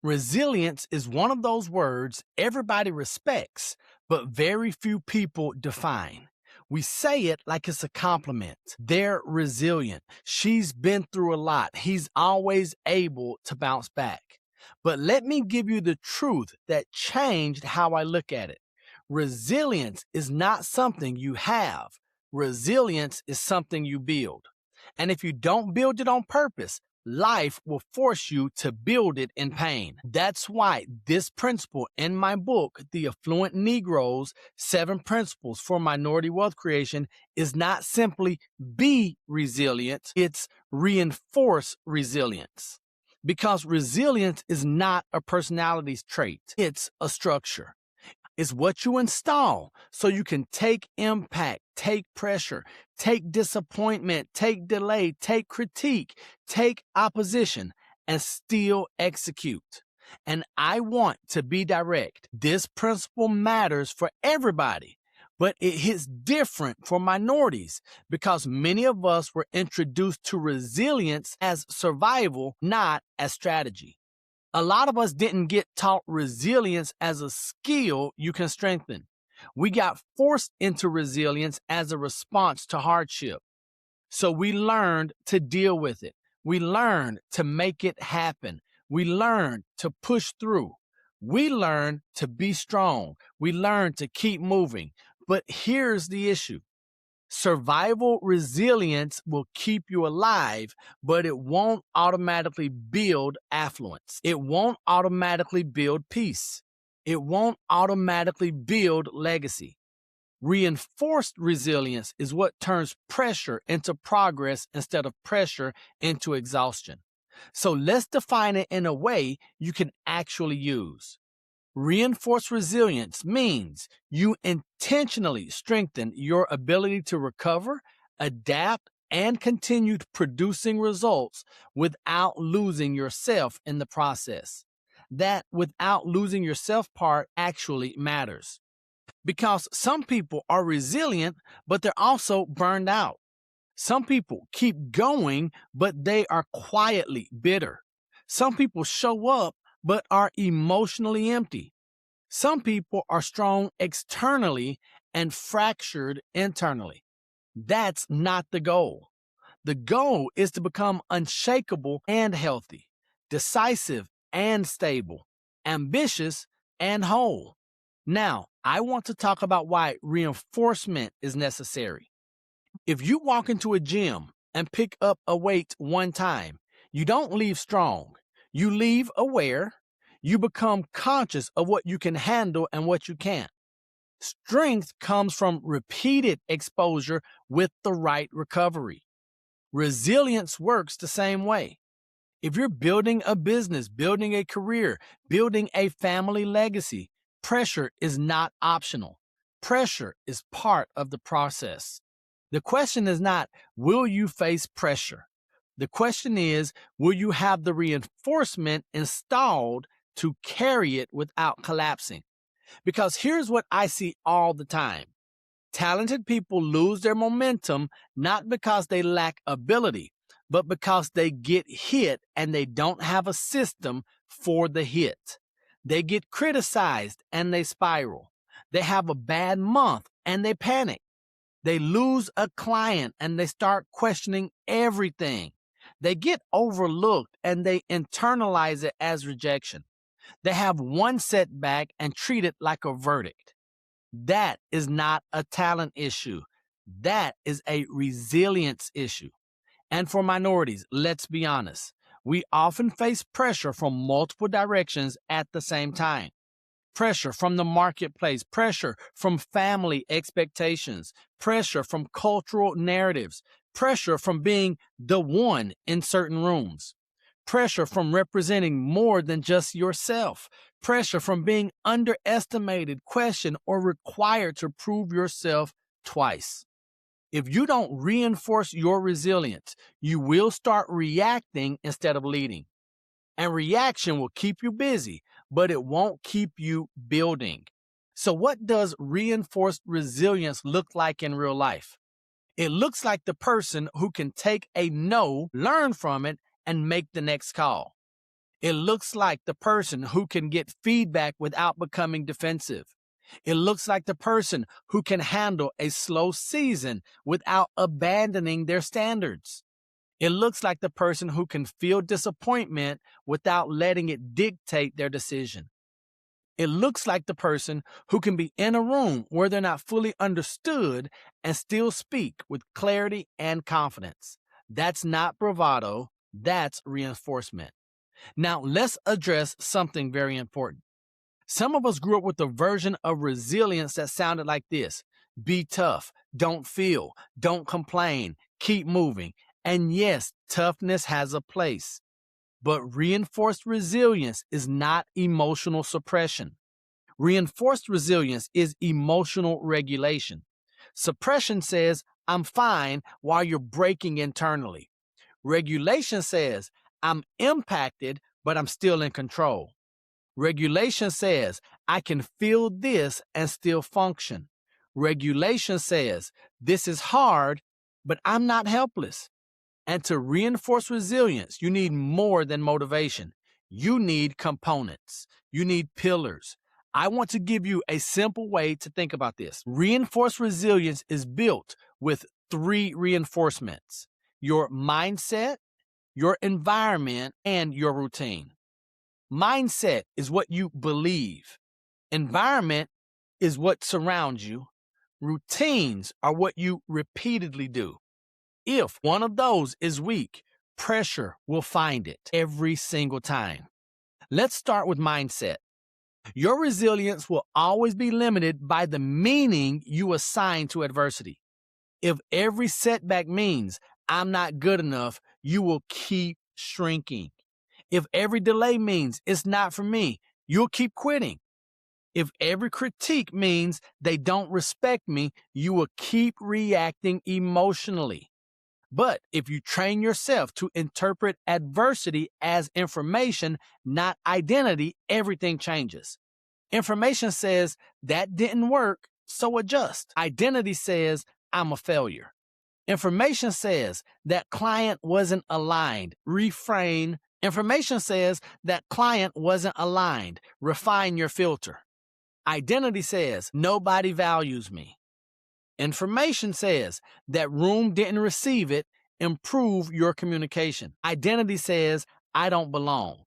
Resilience is one of those words everybody respects, but very few people define. We say it like it's a compliment. They're resilient. She's been through a lot. He's always able to bounce back. But let me give you the truth that changed how I look at it. Resilience is not something you have. Resilience is something you build. And if you don't build it on purpose, life will force you to build it in pain. That's why this principle in my book, The Affluent Negro's 7 Principles for Minority Wealth Creation, is not simply be resilient, it's reinforce resilience. Because resilience is not a personality trait, it's a structure. It's what you install so you can take impact, take pressure, take disappointment, take delay, take critique, take opposition, and still execute. And I want to be direct. This principle matters for everybody, but it hits different for minorities because many of us were introduced to resilience as survival, not as strategy. A lot of us didn't get taught resilience as a skill you can strengthen. We got forced into resilience as a response to hardship. So we learned to deal with it. We learned to make it happen. We learned to push through. We learned to be strong. We learned to keep moving. But here's the issue. Survival resilience will keep you alive, but it won't automatically build affluence. It won't automatically build peace. It won't automatically build legacy. Reinforced resilience is what turns pressure into progress instead of pressure into exhaustion. So let's define it in a way you can actually use. Reinforced resilience means you intentionally strengthen your ability to recover, adapt, and continue producing results without losing yourself in the process. That without losing yourself part actually matters. Because some people are resilient, but they're also burned out. Some people keep going, but they are quietly bitter. Some people show up, but are emotionally empty. Some people are strong externally and fractured internally. That's not the goal. The goal is to become unshakable and healthy, decisive and stable, ambitious and whole. Now, I want to talk about why reinforcement is necessary. If you walk into a gym and pick up a weight one time, you don't leave strong. You leave aware. You become conscious of what you can handle and what you can't. Strength comes from repeated exposure with the right recovery. Resilience works the same way. If you're building a business, building a career, building a family legacy, pressure is not optional. Pressure is part of the process. The question is not, will you face pressure? The question is, will you have the reinforcement installed to carry it without collapsing? Because here's what I see all the time. Talented people lose their momentum not because they lack ability, but because they get hit and they don't have a system for the hit. They get criticized and they spiral. They have a bad month and they panic. They lose a client and they start questioning everything. They get overlooked and they internalize it as rejection. They have one setback and treat it like a verdict. That is not a talent issue. That is a resilience issue. And for minorities, let's be honest, we often face pressure from multiple directions at the same time. Pressure from the marketplace, pressure from family expectations, pressure from cultural narratives, pressure from being the one in certain rooms, pressure from representing more than just yourself, pressure from being underestimated, questioned, or required to prove yourself twice. If you don't reinforce your resilience, you will start reacting instead of leading. And reaction will keep you busy, but it won't keep you building. So what does reinforced resilience look like in real life? It looks like the person who can take a no, learn from it, and make the next call. It looks like the person who can get feedback without becoming defensive. It looks like the person who can handle a slow season without abandoning their standards. It looks like the person who can feel disappointment without letting it dictate their decision. It looks like the person who can be in a room where they're not fully understood and still speak with clarity and confidence. That's not bravado, that's reinforcement. Now, let's address something very important. Some of us grew up with a version of resilience that sounded like this: be tough, don't feel, don't complain, keep moving. And yes, toughness has a place. But reinforced resilience is not emotional suppression. Reinforced resilience is emotional regulation. Suppression says, I'm fine, while you're breaking internally. Regulation says, I'm impacted, but I'm still in control. Regulation says, I can feel this and still function. Regulation says, this is hard, but I'm not helpless. And to reinforce resilience, you need more than motivation. You need components. You need pillars. I want to give you a simple way to think about this. Reinforced resilience is built with 3 reinforcements: your mindset, your environment, and your routine. Mindset is what you believe. Environment is what surrounds you. Routines are what you repeatedly do. If one of those is weak, pressure will find it every single time. Let's start with mindset. Your resilience will always be limited by the meaning you assign to adversity. If every setback means I'm not good enough, you will keep shrinking. If every delay means it's not for me, you'll keep quitting. If every critique means they don't respect me, you will keep reacting emotionally. But if you train yourself to interpret adversity as information, not identity, everything changes. Information says that didn't work, so adjust. Identity says I'm a failure. Information says that client wasn't aligned, reframe. Information says that client wasn't aligned, refine your filter. Identity says nobody values me. Information says that room didn't receive it, improve your communication. Identity says I don't belong.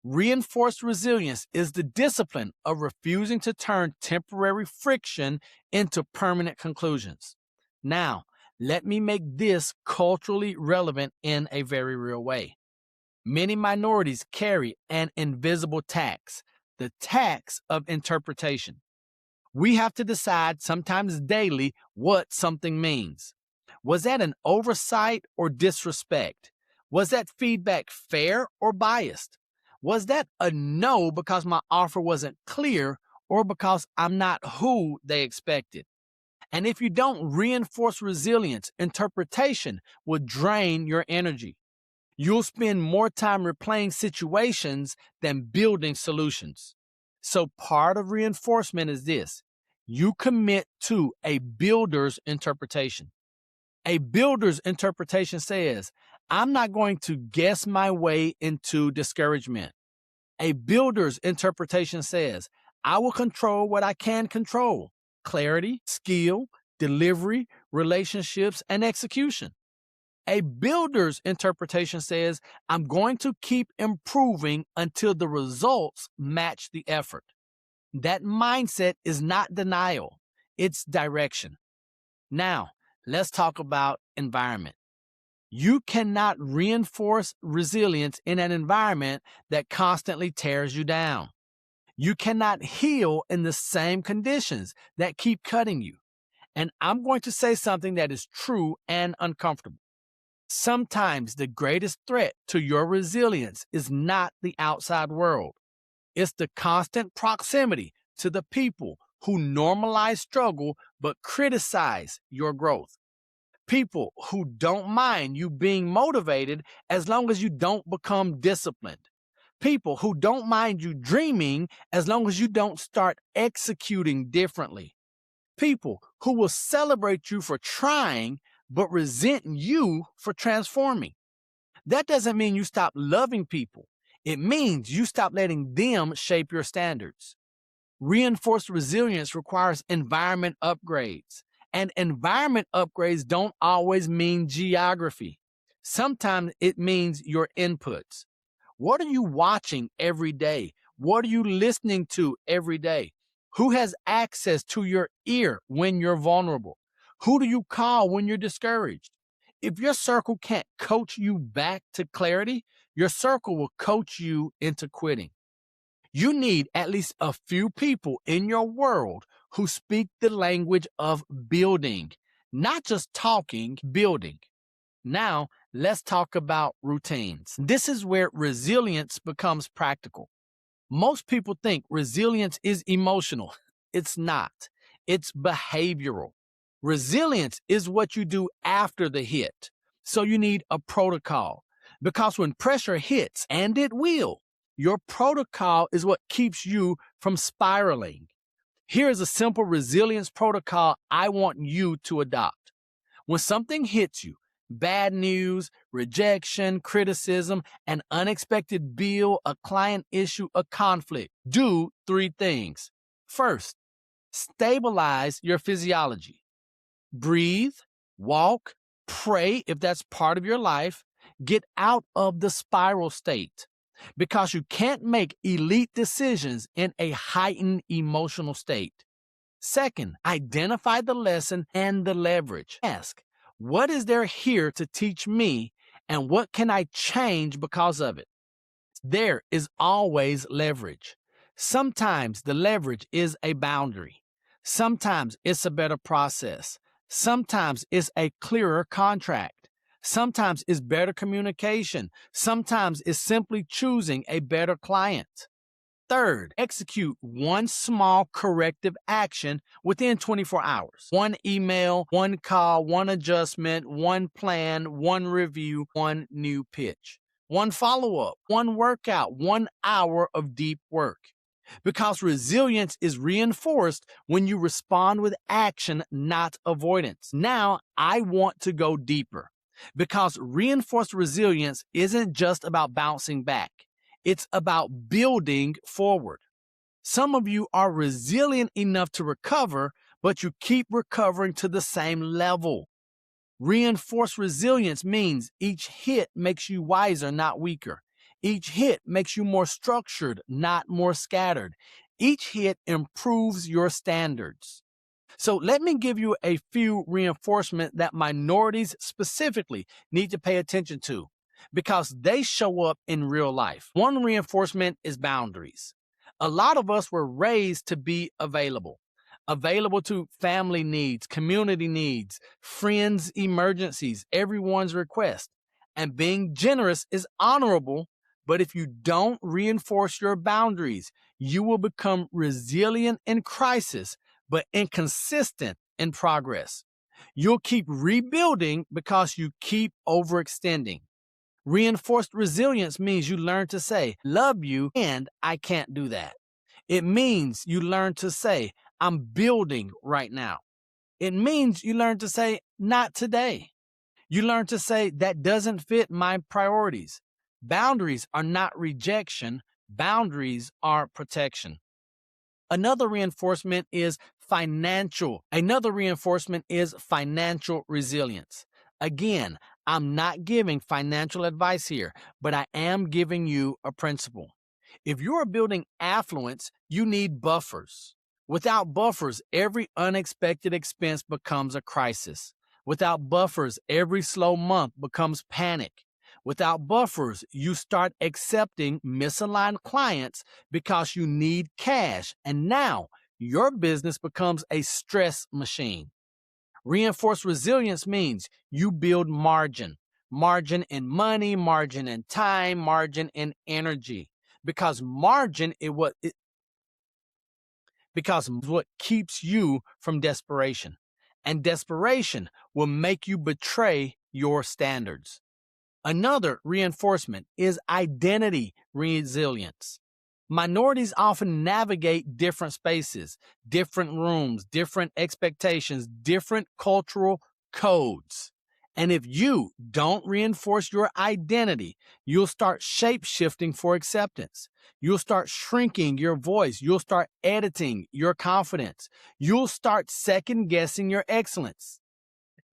Reinforced resilience is the discipline of refusing to turn temporary friction into permanent conclusions. Now, let me make this culturally relevant in a very real way. Many minorities carry an invisible tax, the tax of interpretation. We have to decide, sometimes daily, what something means. Was that an oversight or disrespect? Was that feedback fair or biased? Was that a no because my offer wasn't clear or because I'm not who they expected? And if you don't reinforce resilience, interpretation will drain your energy. You'll spend more time replaying situations than building solutions. So part of reinforcement is this: you commit to a builder's interpretation. A builder's interpretation says, I'm not going to guess my way into discouragement. A builder's interpretation says, I will control what I can control: clarity, skill, delivery, relationships, and execution. A builder's interpretation says, I'm going to keep improving until the results match the effort. That mindset is not denial, it's direction. Now, let's talk about environment. You cannot reinforce resilience in an environment that constantly tears you down. You cannot heal in the same conditions that keep cutting you. And I'm going to say something that is true and uncomfortable. Sometimes the greatest threat to your resilience is not the outside world. It's the constant proximity to the people who normalize struggle but criticize your growth. People who don't mind you being motivated as long as you don't become disciplined. People who don't mind you dreaming as long as you don't start executing differently. People who will celebrate you for trying but resent you for transforming. That doesn't mean you stop loving people. It means you stop letting them shape your standards. Reinforced resilience requires environment upgrades, and environment upgrades don't always mean geography. Sometimes it means your inputs. What are you watching every day? What are you listening to every day? Who has access to your ear when you're vulnerable? Who do you call when you're discouraged? If your circle can't coach you back to clarity, your circle will coach you into quitting. You need at least a few people in your world who speak the language of building, not just talking, building. Now, let's talk about routines. This is where resilience becomes practical. Most people think resilience is emotional. It's not. It's behavioral. Resilience is what you do after the hit. So you need a protocol. Because when pressure hits, and it will, your protocol is what keeps you from spiraling. Here's a simple resilience protocol I want you to adopt. When something hits you, bad news, rejection, criticism, an unexpected bill, a client issue, a conflict, do 3 things. First, stabilize your physiology. Breathe, walk, pray if that's part of your life. Get out of the spiral state because you can't make elite decisions in a heightened emotional state. Second, identify the lesson and the leverage. Ask, what is there here to teach me, and what can I change because of it? There is always leverage. Sometimes the leverage is a boundary. Sometimes it's a better process. Sometimes it's a clearer contract. Sometimes it's better communication. Sometimes it's simply choosing a better client. Third, execute one small corrective action within 24 hours. One email, one call, one adjustment, one plan, one review, one new pitch. One follow-up, one workout, 1 hour of deep work. Because resilience is reinforced when you respond with action, not avoidance. Now, I want to go deeper. Because reinforced resilience isn't just about bouncing back. It's about building forward. Some of you are resilient enough to recover, but you keep recovering to the same level. Reinforced resilience means each hit makes you wiser, not weaker. Each hit makes you more structured, not more scattered. Each hit improves your standards. So let me give you a few reinforcements that minorities specifically need to pay attention to because they show up in real life. One reinforcement is boundaries. A lot of us were raised to be available to family needs, community needs, friends' emergencies, everyone's request. And being generous is honorable, but if you don't reinforce your boundaries, you will become resilient in crisis, but inconsistent in progress. You'll keep rebuilding because you keep overextending. Reinforced resilience means you learn to say, love you, and I can't do that. It means you learn to say, I'm building right now. It means you learn to say, not today. You learn to say, that doesn't fit my priorities. Boundaries are not rejection. Boundaries are protection. Another reinforcement is financial resilience. Again, I'm not giving financial advice here, but I am giving you a principle. If you are building affluence, you need buffers. Without buffers, every unexpected expense becomes a crisis. Without buffers, every slow month becomes panic. Without buffers, you start accepting misaligned clients because you need cash, and now your business becomes a stress machine. Reinforced resilience means you build margin in money, margin in time, margin in energy, because margin is what keeps you from desperation, and desperation will make you betray your standards. Another reinforcement is identity resilience. Minorities often navigate different spaces, different rooms, different expectations, different cultural codes. And if you don't reinforce your identity, you'll start shape-shifting for acceptance. You'll start shrinking your voice. You'll start editing your confidence. You'll start second-guessing your excellence.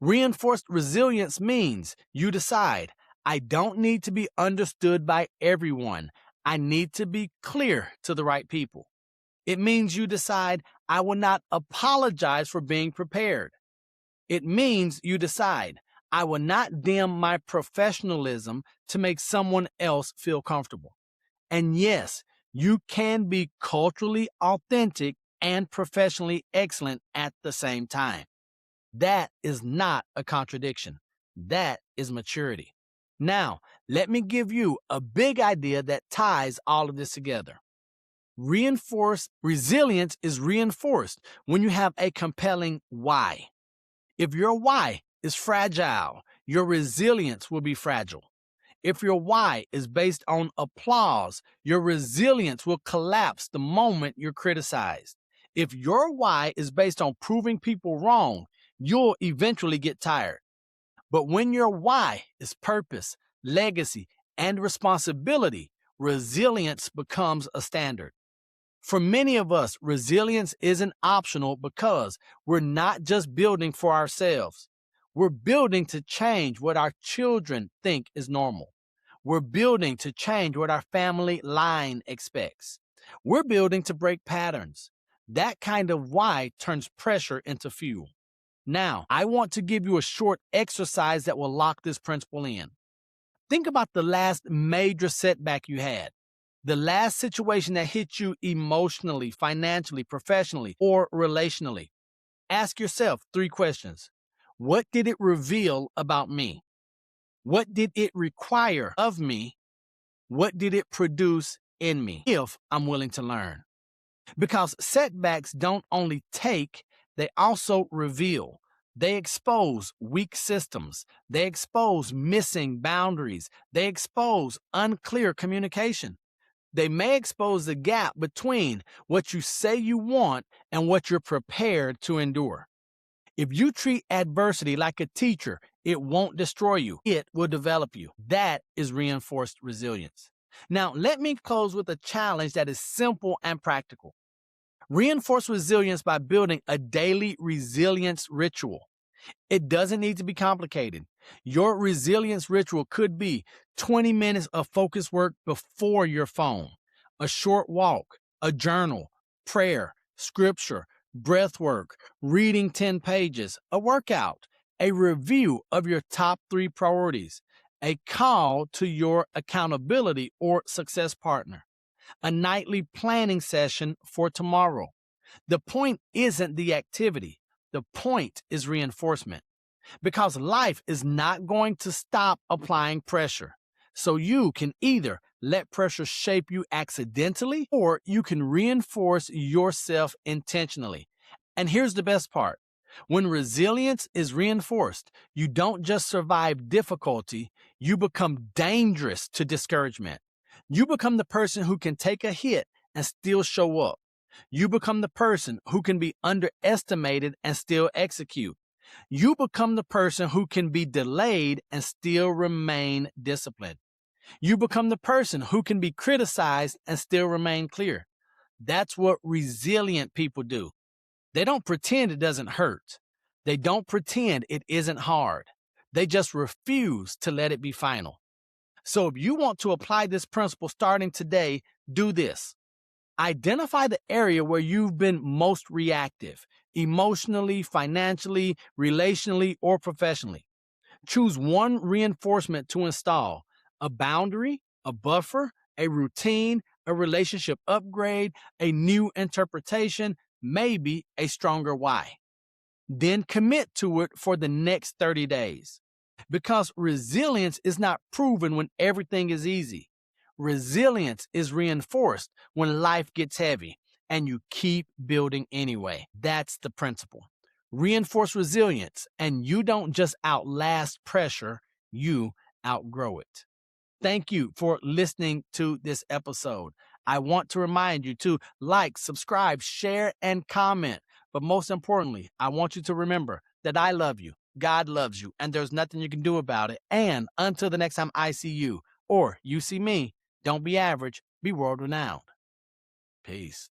Reinforced resilience means you decide, I don't need to be understood by everyone. I need to be clear to the right people. It means you decide, I will not apologize for being prepared. It means you decide, I will not dim my professionalism to make someone else feel comfortable. And yes, you can be culturally authentic and professionally excellent at the same time. That is not a contradiction. That is maturity. Now, let me give you a big idea that ties all of this together. Resilience is reinforced when you have a compelling why. If your why is fragile, your resilience will be fragile. If your why is based on applause, your resilience will collapse the moment you're criticized. If your why is based on proving people wrong, you'll eventually get tired. But when your why is purpose, legacy, and responsibility, resilience becomes a standard. For many of us, resilience isn't optional because we're not just building for ourselves. We're building to change what our children think is normal. We're building to change what our family line expects. We're building to break patterns. That kind of why turns pressure into fuel. Now, I want to give you a short exercise that will lock this principle in. Think about the last major setback you had. The last situation that hit you emotionally, financially, professionally, or relationally. Ask yourself 3 questions. What did it reveal about me? What did it require of me? What did it produce in me if I'm willing to learn? Because setbacks don't only take, they also reveal. They expose weak systems. They expose missing boundaries. They expose unclear communication. They may expose the gap between what you say you want and what you're prepared to endure. If you treat adversity like a teacher, it won't destroy you. It will develop you. That is reinforced resilience. Now, let me close with a challenge that is simple and practical. Reinforce resilience by building a daily resilience ritual. It doesn't need to be complicated. Your resilience ritual could be 20 minutes of focused work before your phone, a short walk, a journal, prayer, scripture, breath work, reading 10 pages, a workout, a review of your top 3 priorities, a call to your accountability or success partner, a nightly planning session for tomorrow. The point isn't the activity. The point is reinforcement. Because life is not going to stop applying pressure. So you can either let pressure shape you accidentally, or you can reinforce yourself intentionally. And here's the best part. When resilience is reinforced, you don't just survive difficulty, you become dangerous to discouragement. You become the person who can take a hit and still show up. You become the person who can be underestimated and still execute. You become the person who can be delayed and still remain disciplined. You become the person who can be criticized and still remain clear. That's what resilient people do. They don't pretend it doesn't hurt. They don't pretend it isn't hard. They just refuse to let it be final. So if you want to apply this principle starting today, do this. Identify the area where you've been most reactive, emotionally, financially, relationally, or professionally. Choose one reinforcement to install: a boundary, a buffer, a routine, a relationship upgrade, a new interpretation, maybe a stronger why. Then commit to it for the next 30 days. Because resilience is not proven when everything is easy. Resilience is reinforced when life gets heavy, and you keep building anyway. That's the principle. Reinforce resilience, and you don't just outlast pressure, you outgrow it. Thank you for listening to this episode. I want to remind you to like, subscribe, share, and comment. But most importantly, I want you to remember that I love you. God loves you, and there's nothing you can do about it. And until the next time I see you or you see me, don't be average, be world renowned. Peace.